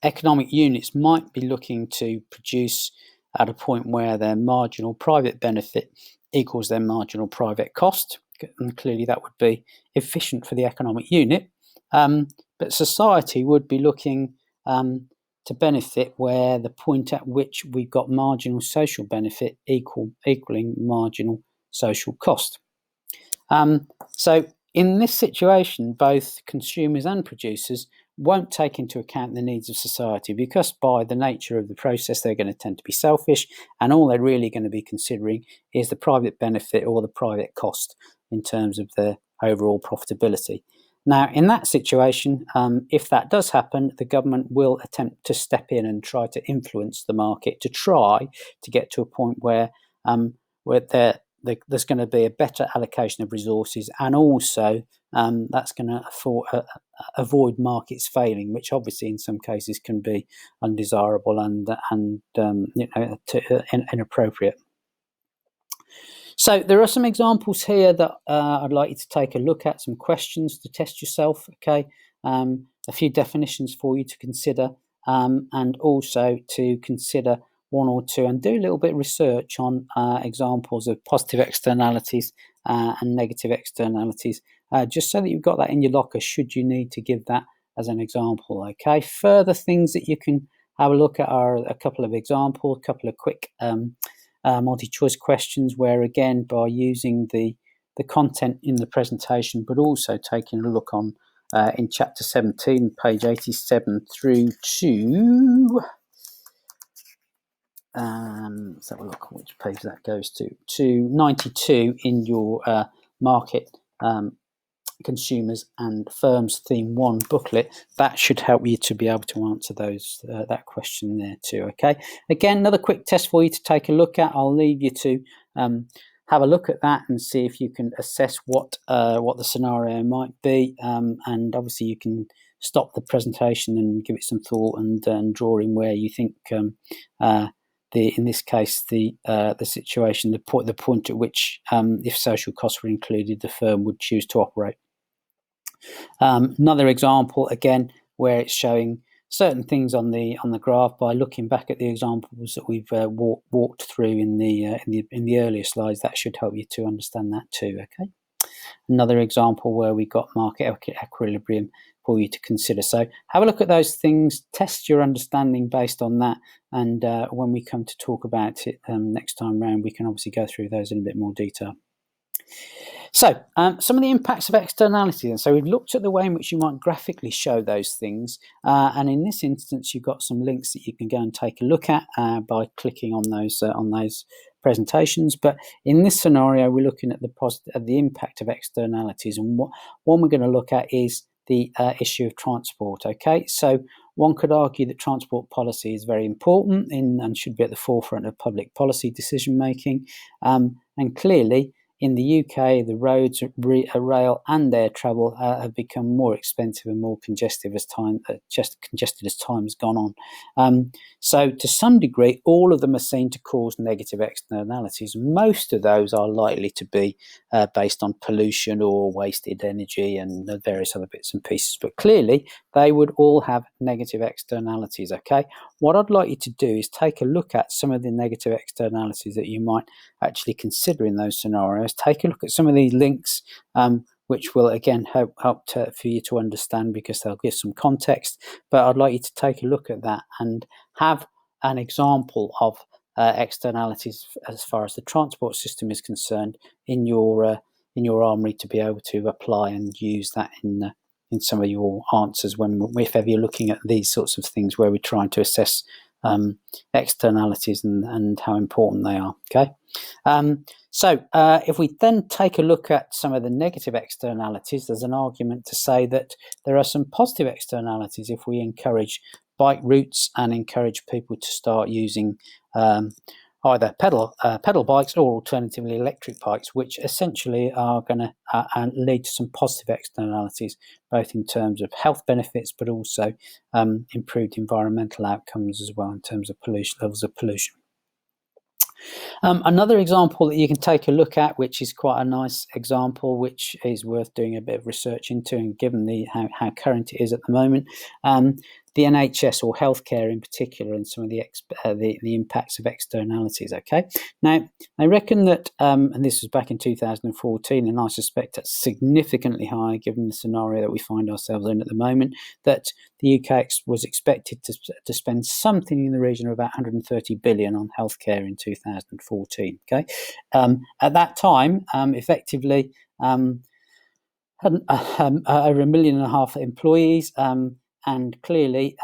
economic units might be looking to produce at a point where their marginal private benefit equals their marginal private cost, and clearly that would be efficient for the economic unit. But society would be looking to benefit where the point at which we've got marginal social benefit equaling marginal social cost. So in this situation, both consumers and producers won't take into account the needs of society, because by the nature of the process, they're going to tend to be selfish, and all they're really going to be considering is the private benefit or the private cost in terms of their overall profitability. Now, in that situation, if that does happen, the government will attempt to step in and try to influence the market to try to get to a point where there's going to be a better allocation of resources, and also that's going to avoid markets failing, which obviously in some cases can be undesirable and inappropriate. So there are some examples here that I'd like you to take a look at, some questions to test yourself, okay? A few definitions for you to consider, and also to consider one or two and do a little bit of research on examples of positive externalities and negative externalities, just so that you've got that in your locker should you need to give that as an example, okay? Further things that you can have a look at are a couple of examples, a couple of quick multi-choice questions where, again, by using the content in the presentation, but also taking a look on in chapter 17, page 87 through to let's have a look which page that goes to 92 in your market, consumers and firms theme 1 booklet. That should help you to be able to answer those that question there too, okay? Again, another quick test for you to take a look at. I'll leave you to have a look at that and see if you can assess what the scenario might be, and obviously you can stop the presentation and give it some thought and draw in where you think in this case the situation, the point at which if social costs were included, the firm would choose to operate. Another example, again, where it's showing certain things on the graph by looking back at the examples that we've walked through in the earlier slides. That should help you to understand that too. Okay. Another example where we got market equilibrium for you to consider. So have a look at those things, test your understanding based on that, and when we come to talk about it next time round, we can obviously go through those in a bit more detail. So some of the impacts of externality. And so we've looked at the way in which you might graphically show those things. And in this instance, you've got some links that you can go and take a look at by clicking on those presentations. But in this scenario, we're looking at the impact of externalities. And one we're going to look at is the issue of transport. Okay, so one could argue that transport policy is very important and should be at the forefront of public policy decision making. And clearly, in the UK, the roads, rail, and air travel have become more expensive and more congested as time has gone on. So, to some degree, all of them are seen to cause negative externalities. Most of those are likely to be based on pollution or wasted energy and various other bits and pieces. But clearly, they would all have negative externalities. Okay, what I'd like you to do is take a look at some of the negative externalities that you might actually consider in those scenarios. Take a look at some of these links, which will again help for you to understand, because they'll give some context. But I'd like you to take a look at that and have an example of externalities as far as the transport system is concerned in your armoury to be able to apply and use that in some of your answers if ever you're looking at these sorts of things where we're trying to assess externalities and how important they are. Okay, so if we then take a look at some of the negative externalities, there's an argument to say that there are some positive externalities if we encourage bike routes and encourage people to start using either pedal bikes or alternatively electric bikes, which essentially are going to lead to some positive externalities, both in terms of health benefits, but also improved environmental outcomes as well in terms of pollution levels of pollution. Another example that you can take a look at, which is quite a nice example, which is worth doing a bit of research into, and given how current it is at the moment, the NHS or healthcare in particular, and some of the impacts of externalities. Okay, now I reckon that, and this was back in 2014, and I suspect that's significantly higher given the scenario that we find ourselves in at the moment, that the UK was expected to spend something in the region of about 130 billion on healthcare in 2014. Okay, at that time, effectively, had over 1.5 million employees, and clearly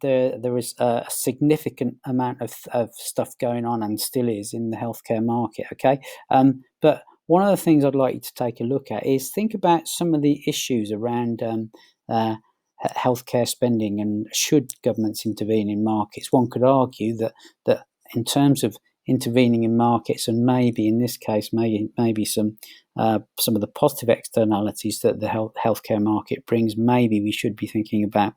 there was a significant amount of stuff going on, and still is, in the healthcare market. Okay, but one of the things I'd like you to take a look at is think about some of the issues around healthcare spending, and should governments intervene in markets. One could argue that in terms of intervening in markets, and maybe in this case, maybe some of the positive externalities that the healthcare market brings, maybe we should be thinking about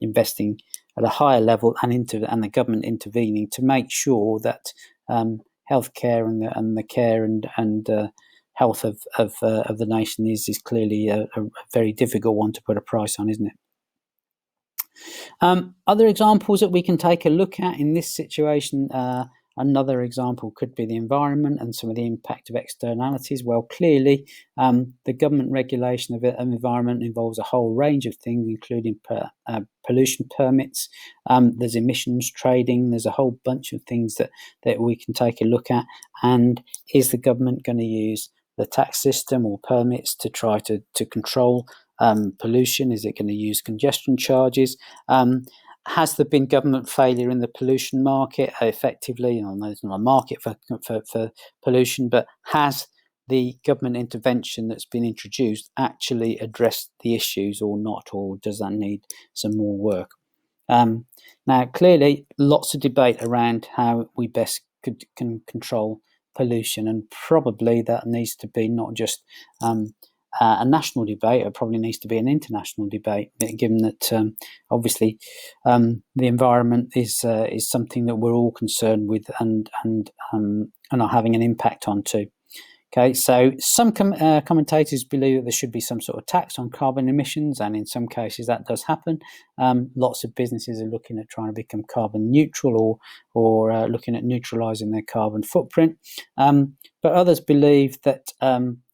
investing at a higher level, and the government intervening to make sure that healthcare and the care and health of the nation is clearly a very difficult one to put a price on, isn't it? Other examples that we can take a look at in this situation, another example could be the environment and some of the impact of externalities. Well, clearly, the government regulation of an environment involves a whole range of things, including pollution permits. There's emissions trading. There's a whole bunch of things that we can take a look at. And is the government going to use the tax system or permits to try to control pollution? Is it going to use congestion charges? Has there been government failure in the pollution market effectively? There's not a market for pollution, but has the government intervention that's been introduced actually addressed the issues or not, or does that need some more work? Now, clearly, lots of debate around how we best can control pollution, and probably that needs to be not just a national debate. It probably needs to be an international debate, given that obviously the environment is something that we're all concerned with and are having an impact on too. Okay, so some commentators believe that there should be some sort of tax on carbon emissions, and in some cases that does happen. Lots of businesses are looking at trying to become carbon neutral, or looking at neutralising their carbon footprint. But others believe that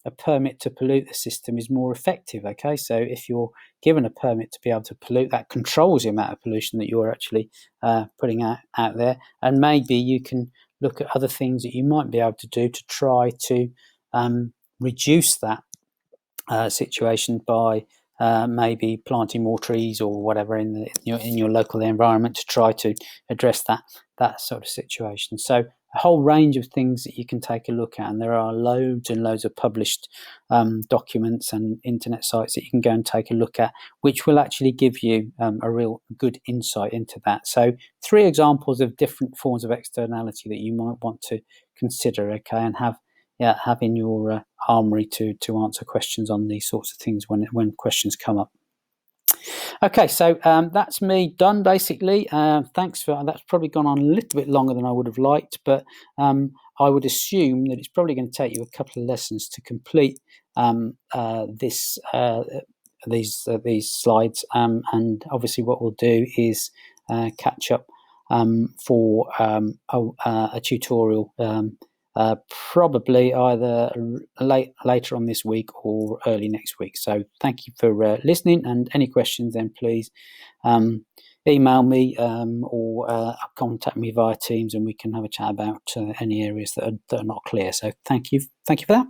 a permit to pollute the system is more effective. Okay, so if you're given a permit to be able to pollute, that controls the amount of pollution that you're actually putting out there, and maybe you can look at other things that you might be able to do to try to reduce that situation by maybe planting more trees or whatever in your local environment to try to address that sort of situation. So a whole range of things that you can take a look at, and there are loads and loads of published documents and internet sites that you can go and take a look at, which will actually give you a real good insight into that. So 3 examples of different forms of externality that you might want to consider, okay, and have in your armory to answer questions on these sorts of things when questions come up. Okay, so that's me done, basically. Thanks for that's probably gone on a little bit longer than I would have liked, but I would assume that it's probably going to take you a couple of lessons to complete these slides. And obviously, what we'll do is catch up for a tutorial. Probably either later on this week or early next week. So thank you for listening, and any questions then please email me or contact me via Teams, and we can have a chat about any areas that are not clear. So thank you for that.